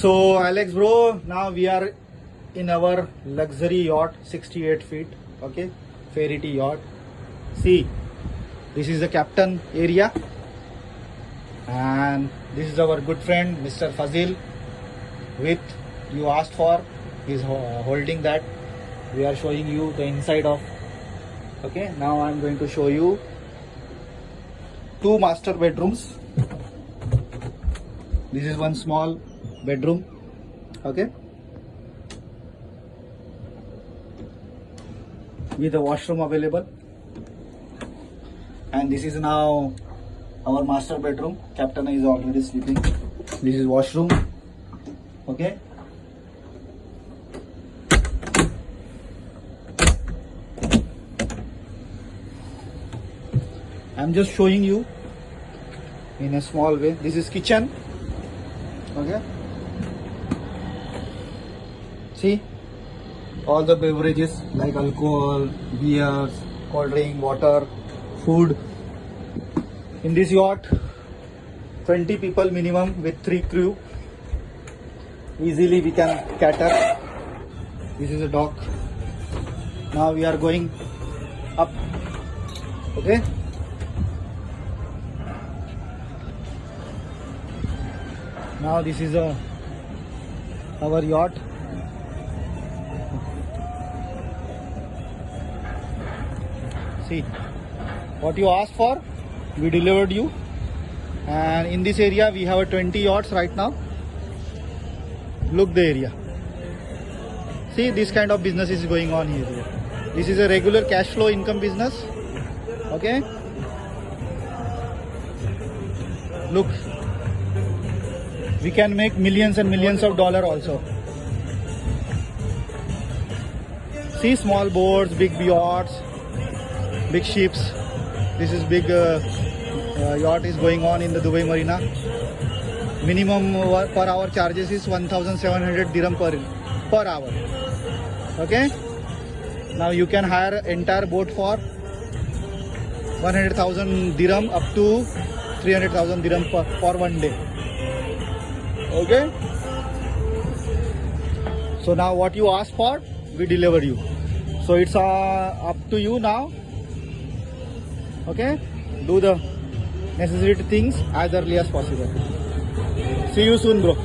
So Alex bro, now we are in our luxury yacht, 68 feet, okay, Fairy yacht. See, this is the captain area, and this is our good friend Mr. Fazil with you asked for. He's holding that. We are showing you the inside of. Okay, now I'm going to show you two master bedrooms. This is one small bedroom, okay, with a washroom available, and this is now our master bedroom. Captain is already sleeping. This is washroom, okay. I'm just showing you in a small way. This is kitchen, okay. See, all the beverages like alcohol, beers, cold drink, water, food. In this yacht, 20 people minimum with 3 crew. Easily we can cater. This is a dock. Now we are going up, okay. Now this is our yacht. See, what you asked for, we delivered you. And in this area we have 20 yachts right now. Look the area. See, this kind of business is going on here. This is a regular cash flow income business, okay. Look, we can make millions and millions of dollars also. See, small boats, big yachts, big ships. This is big yacht is going on in the Dubai Marina. Minimum per hour charges is 1,700 dirham per hour. Okay. Now you can hire entire boat for 100,000 dirham up to 300,000 dirham for one day. Okay. So now what you asked for, we deliver you. So it's up to you now. Okay. Do the necessary things as early as possible. See you soon, bro.